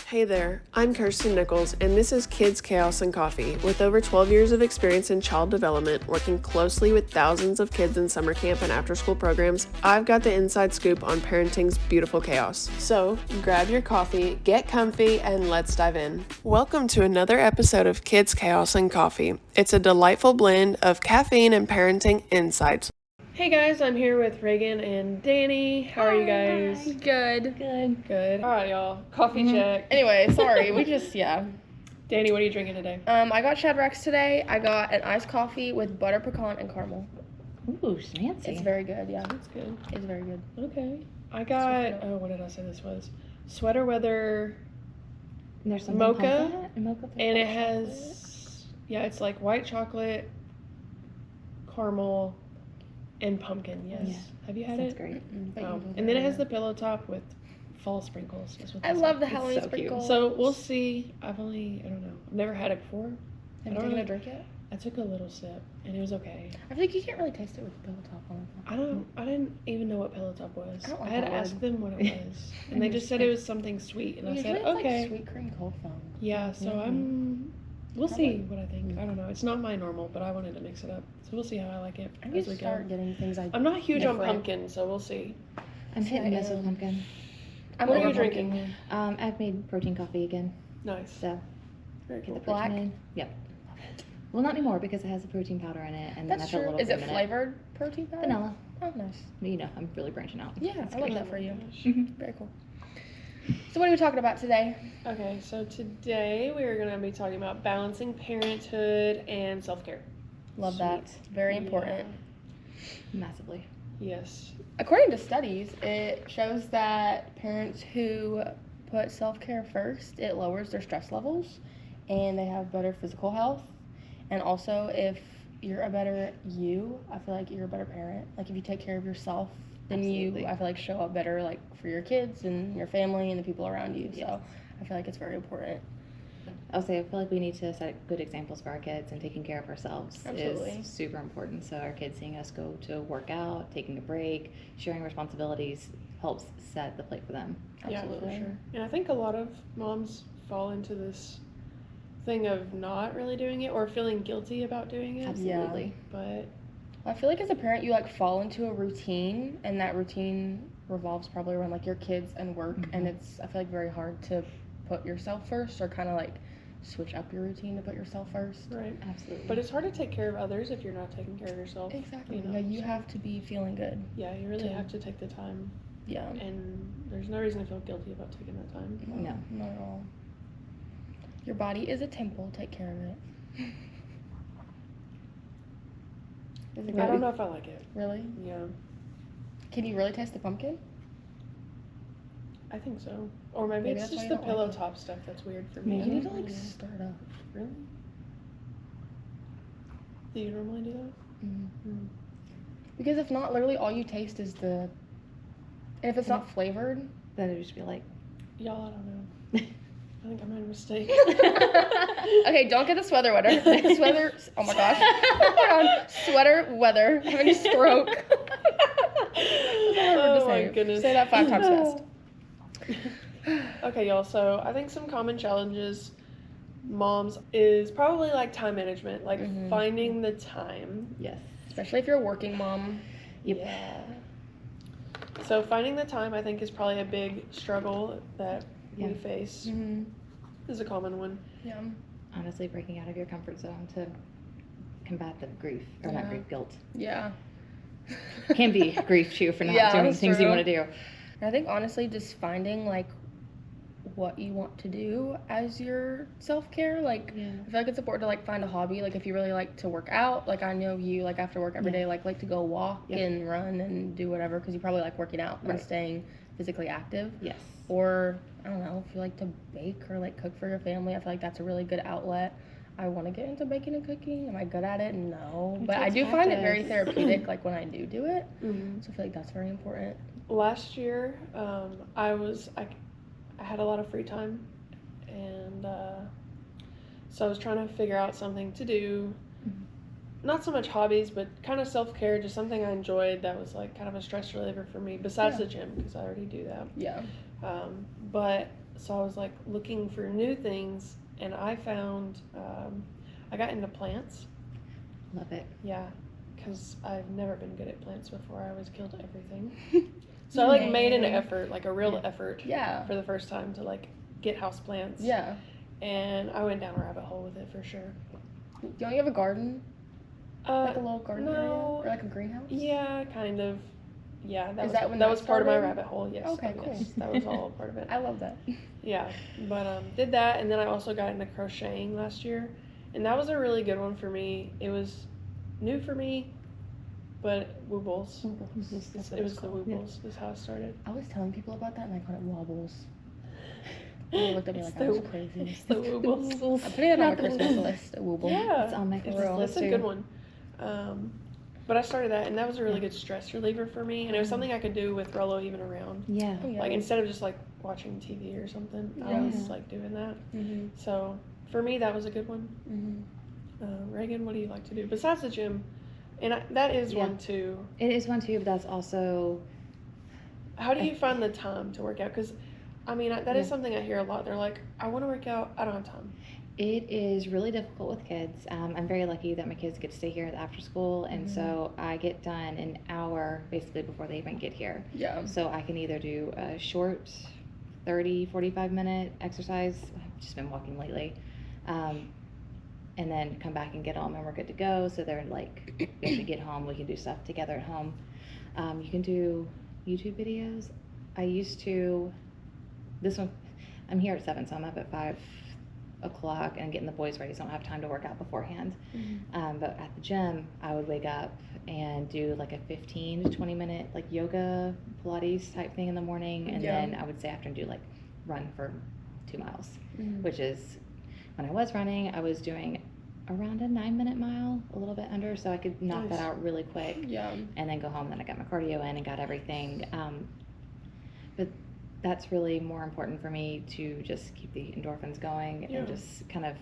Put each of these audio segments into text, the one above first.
Hey there, I'm Kirsten Nichols, and this is Kids, Chaos, and Coffee. With over 12 years of experience in child development, working closely with thousands of kids in summer camp and after-school programs, I've got the inside scoop on parenting's beautiful chaos. So, grab your coffee, get comfy, and let's dive in. Welcome to another episode of Kids, Chaos, and Coffee. It's a delightful blend of caffeine and parenting insights. Hey guys, I'm here with Reagan and Danny. How are you guys? Hi. Good. Good. All right, y'all. Coffee check. Anyway, sorry, Danny, what are you drinking today? I got Shadrack's today. I got an iced coffee with butter pecan and caramel. Ooh, fancy. It's very good, yeah. That's good. It's very good. Okay. I got, what did I say this was? Sweater weather And there's something mocha, mocha and it has, it's like white chocolate, caramel, and pumpkin, yes. Yeah. Have you had That's it? great. Oh. And then it has the pillow top with fall sprinkles. Is what I this love is. the Halloween so cute. sprinkles. So we'll see. I don't know. I've never had it before. Have you taken a drink yet? I took a little sip, and it was okay. I feel like you can't really taste it with the pillow top on. I didn't even know what pillow top was. I don't like had to that ask word. them what it was, and they just said it was something sweet, and I Usually said it's okay. like sweet cream cold foam. Yeah, so we'll see what I think. I don't know. It's not my normal, but I wanted to mix it up, so we'll see how I like it I as need we to start go. getting things I'm not huge on different. pumpkin, so we'll see. I'm hit and miss with pumpkin. I'm What are over you drinking? I've made protein coffee again. Nice. So Very get cool. the protein Black? in. Yep. Well, not anymore because it has the protein powder in it, and then That's that's a true. little Is it room in flavored protein powder? Vanilla. Oh, nice. You know, I'm really branching out. Yeah, That's I love great. that for you. Mhm. Very cool. So what are we talking about today? Okay, so today we are going to be talking about balancing parenthood and self-care. Love that. Very important. Massively. Yes. According to studies, it shows that parents who put self-care first, it lowers their stress levels and they have better physical health. And also, if you're a better you, I feel like you're a better parent. Like if you take care of yourself, then Absolutely. you, I feel like, show up better like for your kids and your family and the people around you. Yes. So I feel like it's very important. I'll say I feel like we need to set good examples for our kids, and taking care of ourselves Absolutely. is super important. So our kids seeing us go to work out, taking a break, sharing responsibilities helps set the plate for them. Absolutely. Yeah, for sure. And I think a lot of moms fall into this thing of not really doing it or feeling guilty about doing it. Absolutely. But I feel like as a parent, you like fall into a routine, and that routine revolves probably around like your kids and work, and it's, I feel like, very hard to put yourself first or kind of like switch up your routine to put yourself first. right. Absolutely. But it's hard to take care of others if you're not taking care of yourself. Exactly. You know, Yeah, you so- have to be feeling good. Yeah, you really to- have to take the time, Yeah. and there's no reason to feel guilty about taking that time. No. Not at all. Your body is a temple. Take care of it. Is it I don't good? know if I like it. Really? Yeah, Can you really taste the pumpkin? I think so. Or maybe Maybe it's that's why just you the don't pillow like it. top stuff that's weird for me. You I need to don't like really know. stir it up. Really? Do you normally do that? Mm. Because if not, literally all you taste is the. And if it's not flavored. Then it would just be like, Y'all, I don't know. I think I made a mistake. Okay, don't get the sweater weather. Sweater. Oh my gosh. Hold on. Sweater weather. I'm having a stroke. Oh my goodness. Say that 5 times fast. Okay, y'all. So I think some common challenges moms is probably like time management, like finding the time. yes. Especially if you're a working mom. Yep. Yeah. So finding the time, I think, is probably a big struggle that we face. Mm-hmm. Is a common one. Yeah. Honestly, breaking out of your comfort zone to combat the grief, or not Yeah. grief, guilt. Yeah. Can be grief too for not Yeah, doing the that's things you true. want to do. I think honestly, just finding like what you want to do as your self-care. Like, Yeah. I feel like it's important to like find a hobby. Like, if you really like to work out, like I know you like after work every day, like to go walk Yep. and run and do whatever because you probably like working out and Right. staying physically active. Yes. Or I don't know if you like to bake or like cook for your family. I feel like that's a really good outlet. I want to get into baking and cooking. Am I good at it? No, It but I takes do find it very practice. therapeutic. Like when I do it, Mm-hmm. so I feel like that's very important. Last year, I had a lot of free time, and so I was trying to figure out something to do. Not so much hobbies, but kind of self-care, just something I enjoyed that was like kind of a stress reliever for me, besides Yeah. the gym, because I already do that. Yeah. But so I was like looking for new things, and I found I got into plants. Love it. Yeah, because I've never been good at plants before. I always killed everything. So I like made an effort, like a real effort, for the first time to like get house plants. Yeah. And I went down a rabbit hole with it for sure. Don't you have a garden? Like a little garden area? No. Or like a greenhouse? Yeah, kind of. Yeah, that was part of my started? rabbit hole. Yes. Okay, Oh, cool. yes, that was all part of it. I love that. Yeah, but did that, and then I also got into crocheting last year, and that was a really good one for me. It was new for me, but woobles. It was the woobles. Is how it started. I was telling people about that, and I called it wobbles. And they looked at me like I was crazy. It's the woobles. I'm putting it on my Christmas list. A wooble. Yeah, It's on my Christmas list that's a good one. But I started that, and that was a really good stress reliever for me, and it was something I could do with Rollo even around. Yeah. Oh, yeah. Like, instead of just, like, watching TV or something, I was, like, doing that. Mm-hmm. So, for me, that was a good one. Mm-hmm. Reagan, what do you like to do? Besides the gym, and that is one, too. It is one, too, but that's also... How do you find the time to work out? Because, I mean, that is something I hear a lot. They're like, I want to work out, I don't have time. It is really difficult with kids. I'm very lucky that my kids get to stay here after school, and so I get done an hour basically before they even get here. Yeah. So I can either do a short 30, 45-minute exercise. I've just been walking lately. And then come back and get home, and we're good to go. So they're like, if we get home, we can do stuff together at home. You can do YouTube videos. I used to, this one, I'm here at 7, so I'm up at 5 o'clock and getting the boys ready, so I don't have time to work out beforehand. But at the gym, I would wake up and do like a 15 to 20 minute like yoga, Pilates type thing in the morning, and then I would say after and do like run for 2 miles, which is, when I was running, I was doing around a 9-minute mile, a little bit under, so I could knock that out really quick. Yeah. And then go home. Then I got my cardio in and got everything. But that's really more important for me, to just keep the endorphins going and just kind of,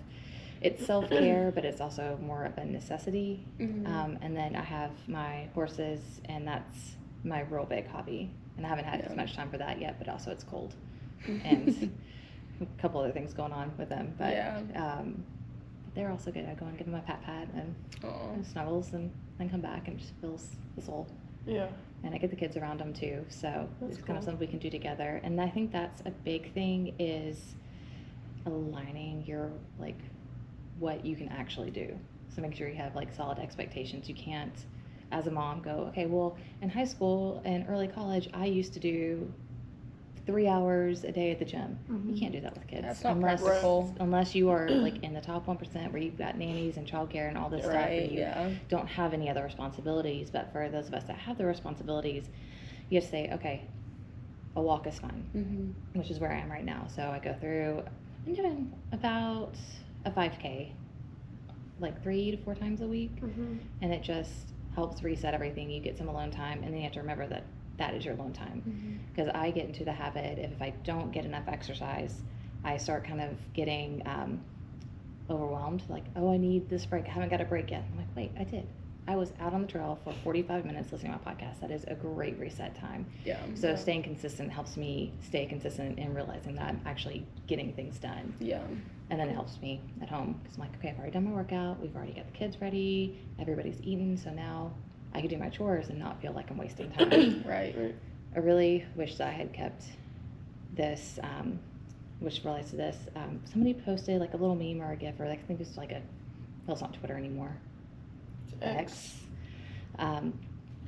it's self-care, but it's also more of a necessity. And then I have my horses, and that's my real big hobby. And I haven't had as much time for that yet, but also it's cold. And a couple other things going on with them. But they're also good. I go and give them a pat and snuggles, and then come back, and it just fills the soul. Yeah. And I get the kids around them too, so That's it's kind of something we can do together. And I think that's a big thing, is aligning your, like, what you can actually do. So make sure you have like solid expectations. You can't, as a mom, go, okay, well, in high school and early college, I used to do 3 hours a day at the gym. You can't do that with kids. That's not practical. Unless you are like in the top 1% where you've got nannies and childcare and all this stuff, and you don't have any other responsibilities. But for those of us that have the responsibilities, you have to say, okay, a walk is fine, which is where I am right now. So I go through, I'm doing about a 5K, like 3 to 4 times a week, and it just helps reset everything. You get some alone time, and then you have to remember that that is your alone time, because I get into the habit, if I don't get enough exercise, I start kind of getting overwhelmed, like, oh, I need this break, I haven't got a break yet. I'm like, wait, I did. I was out on the trail for 45 minutes listening to my podcast. That is a great reset time. So staying consistent helps me stay consistent in realizing that I'm actually getting things done. And then it helps me at home, because I'm like, okay, I've already done my workout, we've already got the kids ready, everybody's eaten, so now I can do my chores and not feel like I'm wasting time. Right. I really wish that I had kept this, which relates to this. Somebody posted like a little meme or a GIF, or I think it's like well, it's not Twitter anymore. It's X.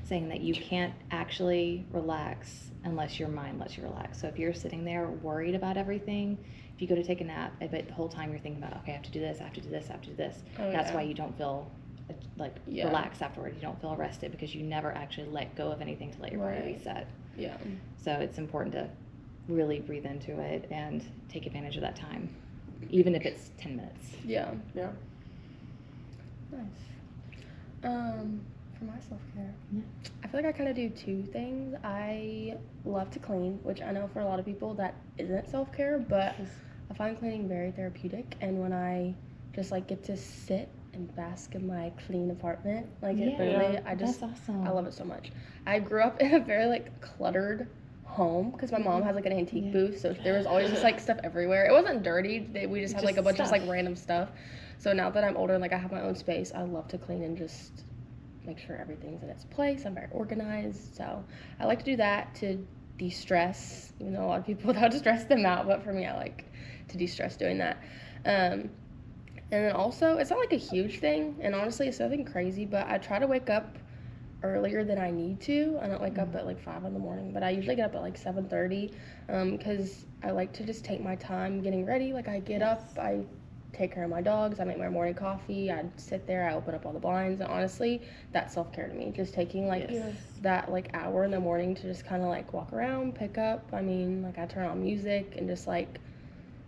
Saying that you can't actually relax unless your mind lets you relax. So if you're sitting there worried about everything, if you go to take a nap, but the whole time you're thinking about, okay, I have to do this, I have to do this, I have to do this. That's why you don't feel like relaxed afterward. You don't feel rested, because you never actually let go of anything to let your body reset. So it's important to really breathe into it and take advantage of that time, even if it's 10 minutes. Nice. For my self-care, I feel like I kind of do 2 things. I love to clean, which I know for a lot of people that isn't self-care, but I find cleaning very therapeutic. And when I just like get to sit and bask in my clean apartment, like it really, that's awesome. I love it so much. I grew up in a very like cluttered home because my mom has like an antique booth, so there was always just like stuff everywhere. It wasn't dirty. We just had like a bunch of just like random stuff. So now that I'm older and like I have my own space, I love to clean and just make sure everything's in its place. I'm very organized, so I like to do that to de-stress, even though a lot of people that would stress them out, but for me I like to de-stress doing that. And then also, it's not like a huge thing, and honestly it's nothing crazy, but I try to wake up earlier than I need to. I don't wake up at like 5 in the morning, but I usually get up at like 7:30 because I like to just take my time getting ready. Like I get up, I take care of my dogs, I make my morning coffee, I sit there, I open up all the blinds, and honestly that's self-care to me, just taking like that like hour in the morning to just kind of like walk around, pick up. I mean, like I turn on music and just like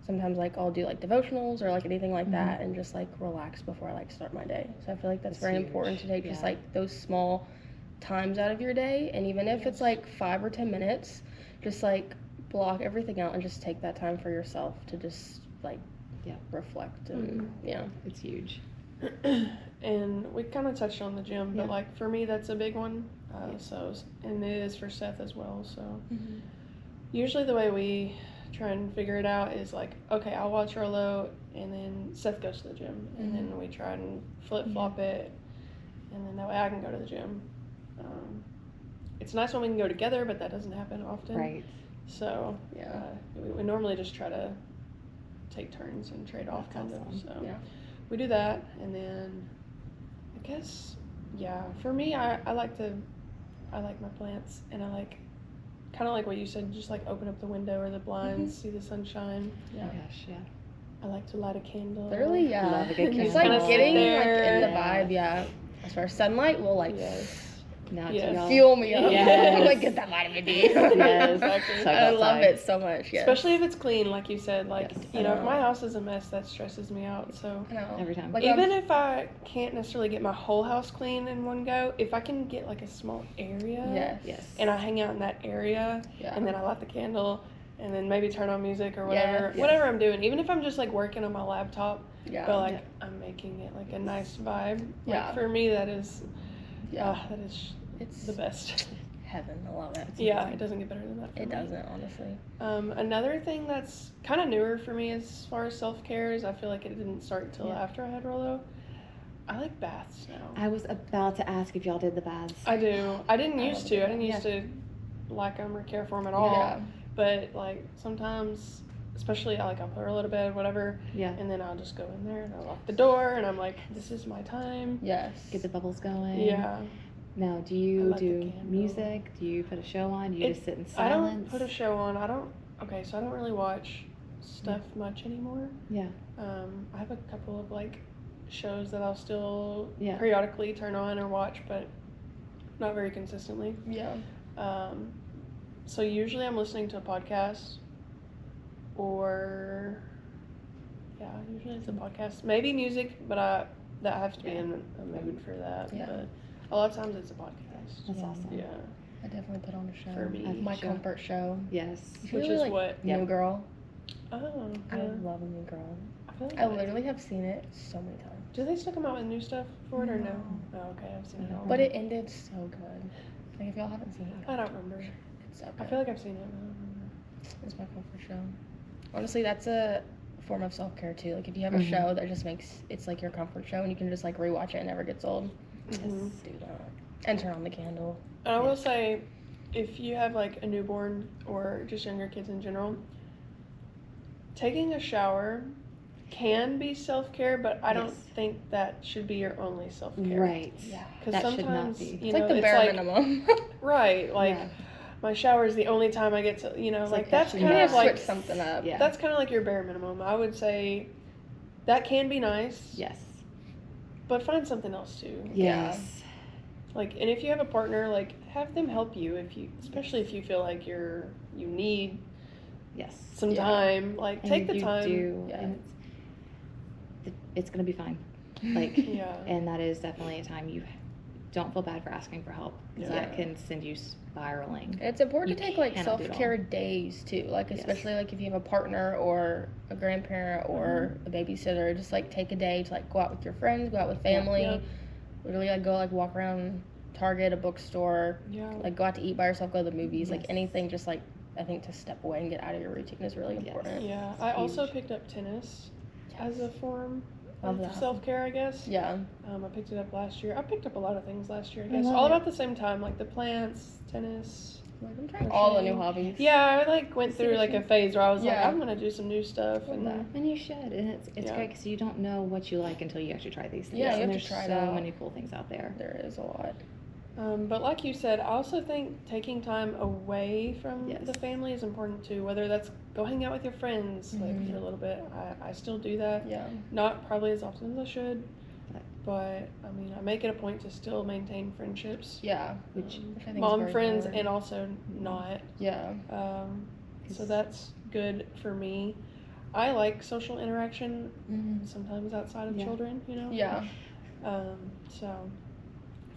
sometimes like I'll do like devotionals or like anything like that and just like relax before I like start my day. So I feel like that's very important to take just like those small times out of your day, and even if it's like 5 or 10 minutes, just like block everything out and just take that time for yourself to just like reflect. And it's huge. And we kind of touched on the gym, but like for me that's a big one. So, and it is for Seth as well. So usually the way we try and figure it out is like, okay, I'll watch Rolo and then Seth goes to the gym, and then we try and flip-flop it, and then that way I can go to the gym. It's nice when we can go together, but that doesn't happen often. Right. So we normally just try to take turns and trade off kind of. So we do that, and then I guess for me I like my plants, and I like kind of like what you said, just like open up the window or the blinds, see the sunshine. Oh gosh, I like to light a candle. Literally, love a good candle. It's like getting like in the vibe. As far as sunlight will like fuel me up. Like get that vitamin D. Exactly. I love it so much. Especially if it's clean, like you said. Like you know, if my house is a mess, that stresses me out. So every time. Like, even if I can't necessarily get my whole house clean in one go, if I can get like a small area, and I hang out in that area, and then I light the candle, and then maybe turn on music or whatever I'm doing, even if I'm just like working on my laptop, but like I'm making it like a nice vibe. Like for me, that is. It's the best. Heaven, I love it. It doesn't get better than that for me. It doesn't, honestly. Another thing that's kind of newer for me as far as self-care is I feel like it didn't start until after I had Rolo. I like baths now. I was about to ask if y'all did the baths. I do. I didn't used to. I didn't used to like them or care for them at all. But like sometimes, especially I'll put Rolo to bed, whatever. And then I'll just go in there and I'll lock the door and I'm like, this is my time. Get the bubbles going. Now, do you do music? Do you put a show on? Do you just sit in silence? I don't put a show on. I don't really watch stuff much anymore. I have a couple of like shows that I'll still periodically turn on or watch, but not very consistently. So usually I'm listening to a podcast or usually it's a podcast. Maybe music, but that I have to be in a mood for that. But a lot of times it's a podcast. That's awesome. I definitely put on a show. For me. My comfort show. Yes. Which is like what? New Girl. Oh. I love a New Girl. I literally have seen it so many times. Do they still come out with new stuff for it or no? Oh, okay, I've seen it all. But it ended so good. Like if y'all haven't seen it. I don't remember. It's so good. I feel like I've seen it, but I don't remember. It's my comfort show. Honestly, that's a form of self-care too. Like if you have a show that just makes it's like your comfort show and you can just like rewatch it and it never gets old. Just do that. And turn on the candle. And I will say, if you have like a newborn or just younger kids in general, taking a shower can be self-care, but I don't think that should be your only self-care. Right. Because sometimes, it's like the bare minimum. Right. Like my shower is the only time I get to, like that's kind of like switch something up. That's kind of like your bare minimum. I would say that can be nice. Yes. But find something else too. Yes. Like, and if you have a partner, like, have them help you especially if you feel like you need some time. Like, and take the time. And it's gonna be fine. Like, and that is definitely a time you don't feel bad for asking for help because that can send you spiraling. It's important to take like self-care days too, like especially like if you have a partner or a grandparent or a babysitter, just like take a day to like go out with your friends, go out with family, literally like go like walk around Target, a bookstore, Yeah. like go out to eat by yourself, go to the movies, like Yes. anything, just like I think to step away and get out of your routine is really important. Yeah, It's I also huge. picked up tennis as a form Love of that. self-care, I guess. Yeah. I picked it up last year. I picked up a lot of things last year, I I guess. love All it. about the same time, like the plants, tennis. Like, I'm trying all the new crocheting. hobbies. Yeah, I like went through like a phase where I was like, Yeah. I'm gonna do some new stuff, Love and that. And you should, and it's Yeah. great because you don't know what you like until you actually try these things. Yeah, you and have to there's try it so out. many cool things out there. There is a lot. But like you said, I also think taking time away from Yes. the family is important too. Whether that's go hang out with your friends like Mhm. for a little bit. I still do that. Yeah. Not probably as often as I should, But- but I mean I make it a point to still maintain friendships. Yeah. Which Which I think is Mom very friends hard. and also not. Yeah. So that's good for me. I like social interaction Mm-hmm. sometimes outside of Yeah. children, you know? Yeah. So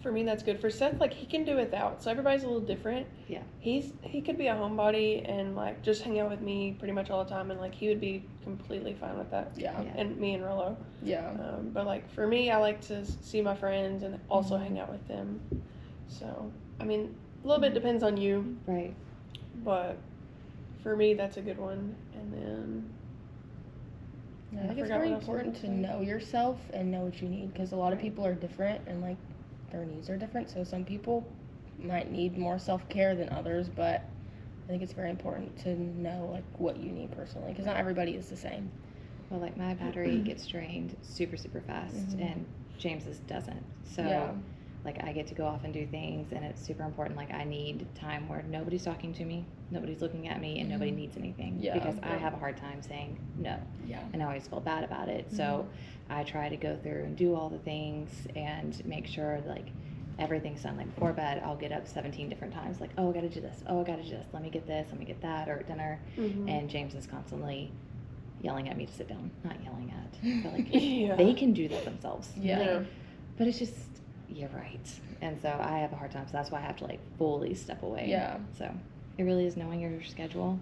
for me that's good. For Seth, like he can do without. So everybody's a little different. Yeah. He could be a homebody and like just hang out with me pretty much all the time and like he would be completely fine with that. Yeah. Yeah. And me and Rollo. Yeah. But like for me I like to see my friends and also Mhm. hang out with them. So I mean a little bit depends on you, Right. but for me that's a good one. And then Yeah, I I think it's forgot very what else I was important to gonna say. know yourself and know what you need because a lot of people are different and like their needs are different. So some people might need more self care than others, but I think it's very important to know like what you need personally because not everybody is the same. Well, like my battery gets drained super, super fast, Mhm. and James's doesn't. So, Yeah. like, I get to go off and do things, and it's super important. Like, I need time where nobody's talking to me, nobody's looking at me, and nobody Mhm. needs anything. Yeah, Because I yeah. have a hard time saying no, Yeah. and I always feel bad about it. So, I try to go through and do all the things and make sure, like, everything's done. Like, before bed, I'll get up 17 different times. Like, oh, I gotta do this. Oh, I gotta do this. Let me get this. Let me get that. Or at dinner. Mhm. And James is constantly yelling at me to sit down. Not yelling at, but like Yeah. they can do that themselves. Yeah. Yeah. But it's just, you're right. And so I have a hard time. So that's why I have to like fully step away. Yeah. So it really is knowing your schedule.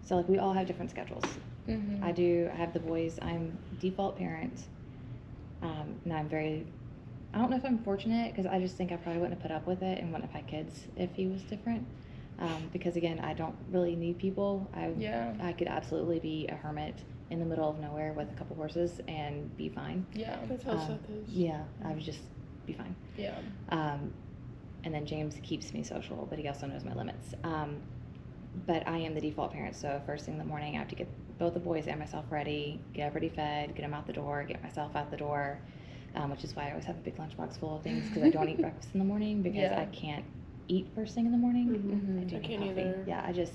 So like we all have different schedules. Mm-hmm. I have the boys. I'm default parent. And I don't know if I'm fortunate because I just think I probably wouldn't have put up with it and wouldn't have had kids if he was different. Because again, I don't really need people. Yeah. I could absolutely be a hermit in the middle of nowhere with a couple horses and be fine. Yeah. That's how Seth is. Yeah, I would just be fine. Yeah. And then James keeps me social, but he also knows my limits. But I am the default parent, so first thing in the morning, I have to get both the boys and myself ready, get everybody fed, get them out the door, get myself out the door, which is why I always have a big lunchbox full of things because I don't eat breakfast in the morning because Yeah. I can't eat first thing in the morning. Mhm. I do I need can't coffee. either. Yeah,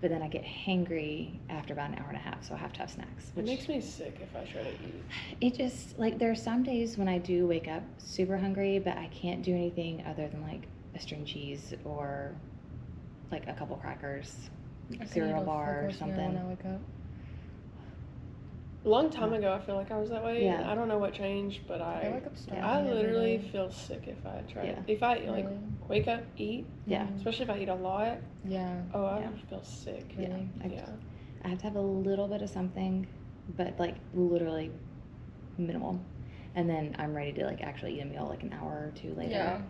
but then I get hangry after about an hour and a half, so I have to have snacks. It Which makes me sick if I try to eat. it just like there are some days when I do wake up super hungry, but I can't do anything other than like a string cheese or like a couple crackers, I can cereal eat a bar or full-course meal something. when I wake up. A long time ago, I feel like I was that way. Yeah. I don't know what changed, but I wake up starving. I every literally day. feel sick if I try. Yeah. If I like Really? wake up, eat, Yeah, especially if I eat a lot. Yeah. Oh, I Yeah. feel sick. yeah. Really? Yeah. I have to have a little bit of something, but like literally minimal, and then I'm ready to like actually eat a meal like an hour or two later. Yeah.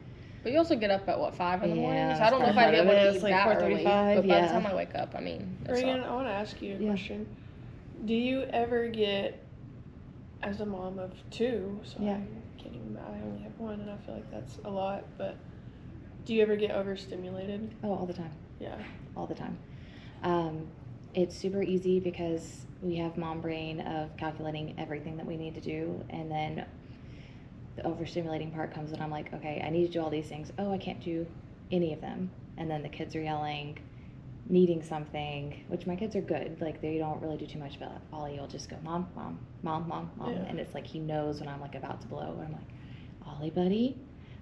But you also get up at what, 5 in the morning? Yeah, So I don't know if that's I'd be able part of to it. eat It's like that early. 4:35, But by the yeah. time I wake up, I mean, it's Reagan, not- I want to ask you a Yeah. question. Do you ever get, as a mom of two, so Yeah. I only have one, and I feel like that's a lot. But do you ever get overstimulated? Oh, all the time. Yeah. All the time. It's super easy because we have mom brain of calculating everything that we need to do, and then the overstimulating part comes when I'm like, okay, I need to do all these things. Oh, I can't do any of them. And then the kids are yelling, needing something, which my kids are good. Like they don't really do too much, but Ollie will just go, mom, mom, mom, mom, mom. Yeah. And it's like he knows when I'm like about to blow. And I'm like, Ollie, buddy,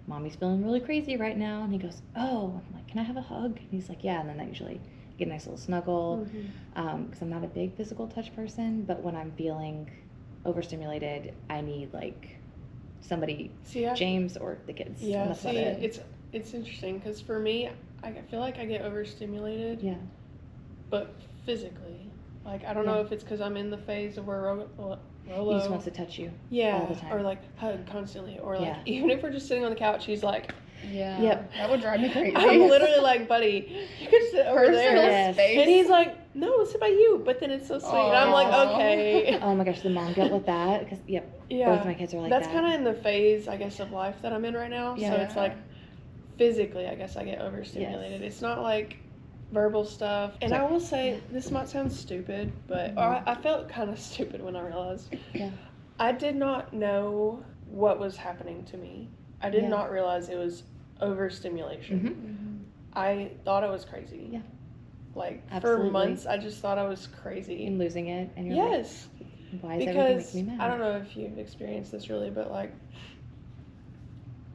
mommy's feeling really crazy right now. And he goes, oh. I'm like, can I have a hug? And he's like, yeah. And then I usually get a nice little snuggle because I'm not a big physical touch person. But when I'm feeling overstimulated, I need like somebody, See, James or the kids. and Yeah. that's See, about it. it's interesting because for me, I feel like I get overstimulated, Yeah. but physically. Like I don't Yeah. know if it's because I'm in the phase of where Rolo He just wants to touch you yeah, all the time. or like hug constantly, or like Yeah. even if we're just sitting on the couch, he's like Yeah. Yep. That would drive me crazy. I'm literally like, buddy, you could sit over there. Yes. space. And he's like, no, sit by you. But then it's so sweet. And I'm like, Aw. okay. Oh my gosh, the mom guilt with that, because Yeah. both my kids are like That's that. kind of in the phase, I guess, of life that I'm in right now. Yeah. So it's like, physically, I guess I get overstimulated. Yes. It's not like verbal stuff. And I will say, this might sound stupid, but or I felt kind of stupid when I realized. Yeah. I did not know what was happening to me. I did Yeah. not realize it was overstimulation. Mm-hmm. I thought I was crazy. Yeah. Like, Absolutely. for months, I just thought I was crazy. And losing it, and you're Yes. like, why is Because, everything making me mad? I don't know if you've experienced this really, but like,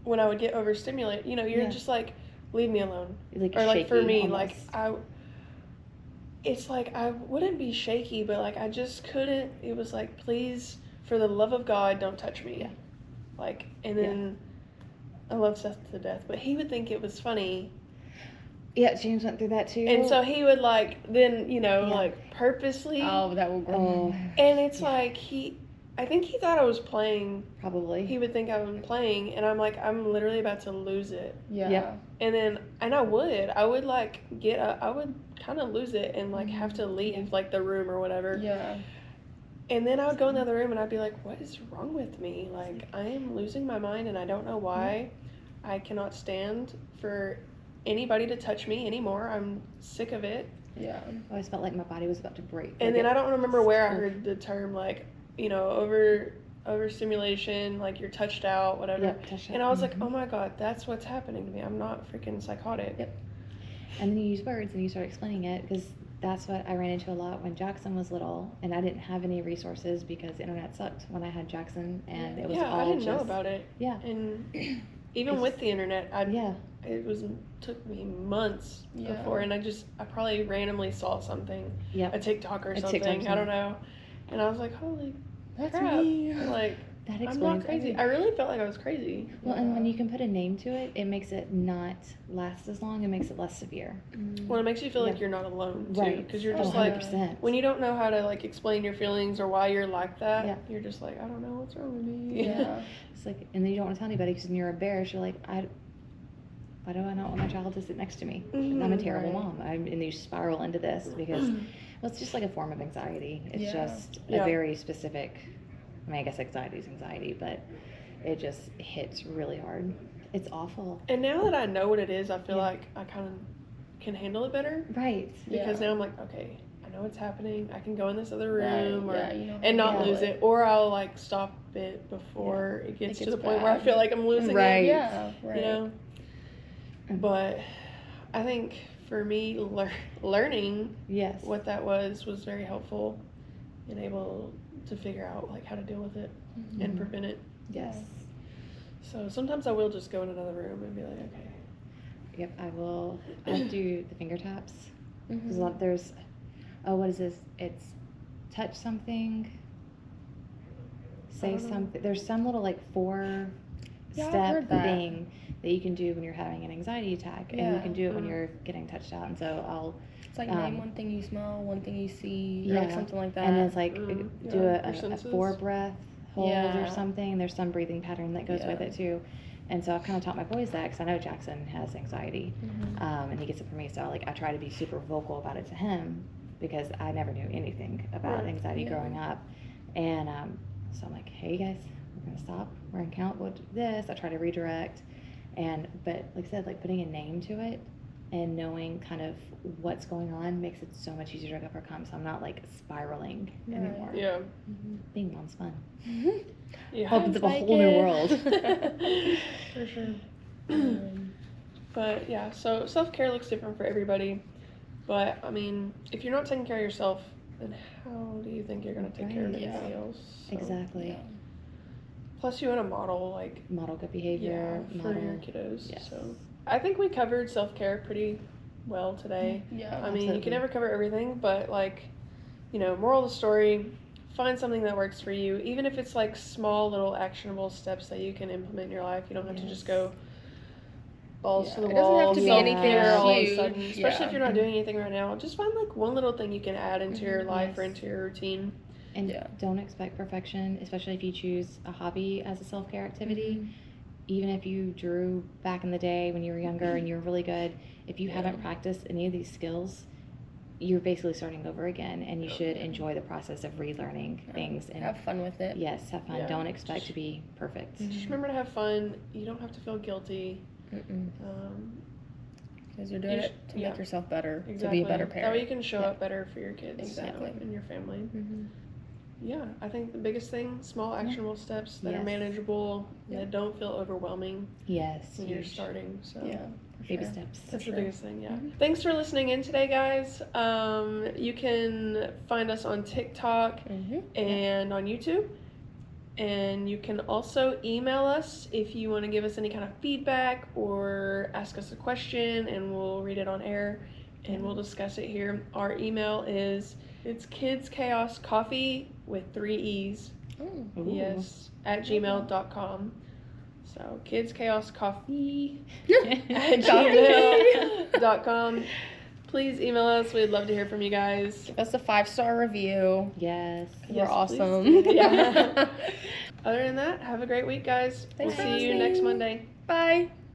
when I would get overstimulated, you know, you're Yeah. just like, leave me alone. Like Or like for shaky me, almost. it's like I wouldn't be shaky, but like I just couldn't. It was like, please, for the love of God, don't touch me. Yeah. Like, and then I love Seth to death, but he would think it was funny, Yeah, James went through that too. and so he would like then Yeah. like purposely. Oh, that will grow. Oh, And it's like I think he thought I was playing. probably. He would think I was playing, and I'm like, I'm literally about to lose it. Yeah. Yeah. And I would like I would kind of lose it and like have to leave like the room or whatever. Yeah. And then I would go in the other room and I'd be like, what is wrong with me? Like, I am losing my mind and I don't know why. I cannot stand for anybody to touch me anymore. I'm sick of it. Yeah. I always felt like my body was about to break. And Like then it- I don't remember where I heard the term like, you know, overstimulation, like you're touched out, whatever. Yep, touched out. And I was like, oh my God, that's what's happening to me. I'm not freaking psychotic. Yep. And then you use words and you start explaining it, because that's what I ran into a lot when Jackson was little, and I didn't have any resources because the internet sucked when I had Jackson, and it was Yeah, all I didn't just, know about it. Yeah. And even It's- with the internet, Yeah. it took me months Yeah. before, and I probably randomly saw something, Yep. a TikTok or A something, TikTok, I don't know, and I was like, holy That's crap, me. like, That I'm explains not crazy. everything. I really felt like I was crazy. Well, and when you can put a name to it, it makes it not last as long. It makes it less severe. Well, it makes you feel like Yeah. you're not alone, too, Right. because you're Oh, just like, 100%. when you don't know how to, like, explain your feelings or why you're like that, Yeah. you're just like, I don't know what's wrong with me. Yeah. It's like, and then you don't want to tell anybody because when you're embarrassed, you're like, why do I not want my child to sit next to me? I'm a terrible right. mom. And then you spiral into this because, well, it's just like a form of anxiety. It's Yeah. just Yeah. a very specific, I mean, I guess anxiety is anxiety, but it just hits really hard. It's awful. And now that I know what it is, I feel Yeah. like I kind of can handle it better. Right. Because Yeah. now I'm like, okay, I know what's happening. I can go in this other Right, room yeah, you know how and to not handle lose it. it. Or I'll like stop it before it gets to gets the point where I bad. feel like I'm losing Right. it. Yeah. Right. You know? But I think for me, learning Yes. what that was very helpful and able to figure out like how to deal with it and prevent it. Yes. So sometimes I will just go in another room and be like, okay. Yep. I'll do the finger taps. Mhm. There's a lot. There's, what is this? It's touch something, say don't know. something. There's some little like Yeah, I've step heard that. thing that you can do when you're having an anxiety attack, and you Yeah. can do it when you're getting touched out. And so I'll, It's like Um, name one thing you smell, one thing you see, or like Yeah. something like that. and then it's like Mm, do yeah, your a senses. 4 breath hold Yeah. or something. There's some breathing pattern that goes with Yeah. it too. And so I've kind of taught my boys that because I know Jackson has anxiety, Mhm. and he gets it from me. So I try to be super vocal about it to him because I never knew anything about Right. anxiety Yeah. growing up. And so I'm like, hey guys, we're gonna stop. We're gonna count this. I try to redirect, but like I said, like putting a name to it and knowing kind of what's going on makes it so much easier to overcome. So I'm not like spiraling Right. anymore. Yeah. Being mom's fun. Yeah. Opens up a like whole new it. world. For sure. But yeah, so self-care looks different for everybody. But I mean, if you're not taking care of yourself, then how do you think you're going to take care of Right. anybody Yeah. else? So- Exactly. Yeah. Plus, you want to model like Model good behavior. for model. your kiddos. Yes. So I think we covered self-care pretty well today. Yeah. I mean, you Absolutely. can never cover everything, but like, you know, moral of the story, find something that works for you, even if it's like small little actionable steps that you can implement in your life. You don't have to just go balls to the It doesn't have wall, to be anything self-care all of a huge. sudden, especially if Yeah. you're not doing anything right now. Just find like one little thing you can add into your Mhm. life or Yes. into your routine. And Yeah. don't expect perfection, especially if you choose a hobby as a self-care activity. even if you drew back in the day when you were younger and you were really good, if you haven't practiced any of these skills, you're basically starting over again, and you should enjoy the process of relearning things and have fun with it. Yes, have fun. Don't expect to be perfect. Just remember to have fun. You don't have to feel guilty. Because you're doing it to make yourself better, exactly. to be a better parent. That way you can show up better for your kids Exactly. and your family. Yeah, I think the biggest thing, small actionable steps that are manageable, that don't feel overwhelming when you're starting. So Baby steps. That's the biggest thing, Thanks for listening in today, guys. You can find us on TikTok and on YouTube. And you can also email us if you want to give us any kind of feedback or ask us a question, and we'll read it on air and we'll discuss it here. Our email is kidschaoscoffee with 3 E's. Yes, at gmail.com. So kidschaoscoffee at gmail.com. Please email us. We'd love to hear from you guys. Give us a 5-star review. Yes. We're awesome. Other than that, have a great week, guys. Thanks we'll see you next Monday. Bye.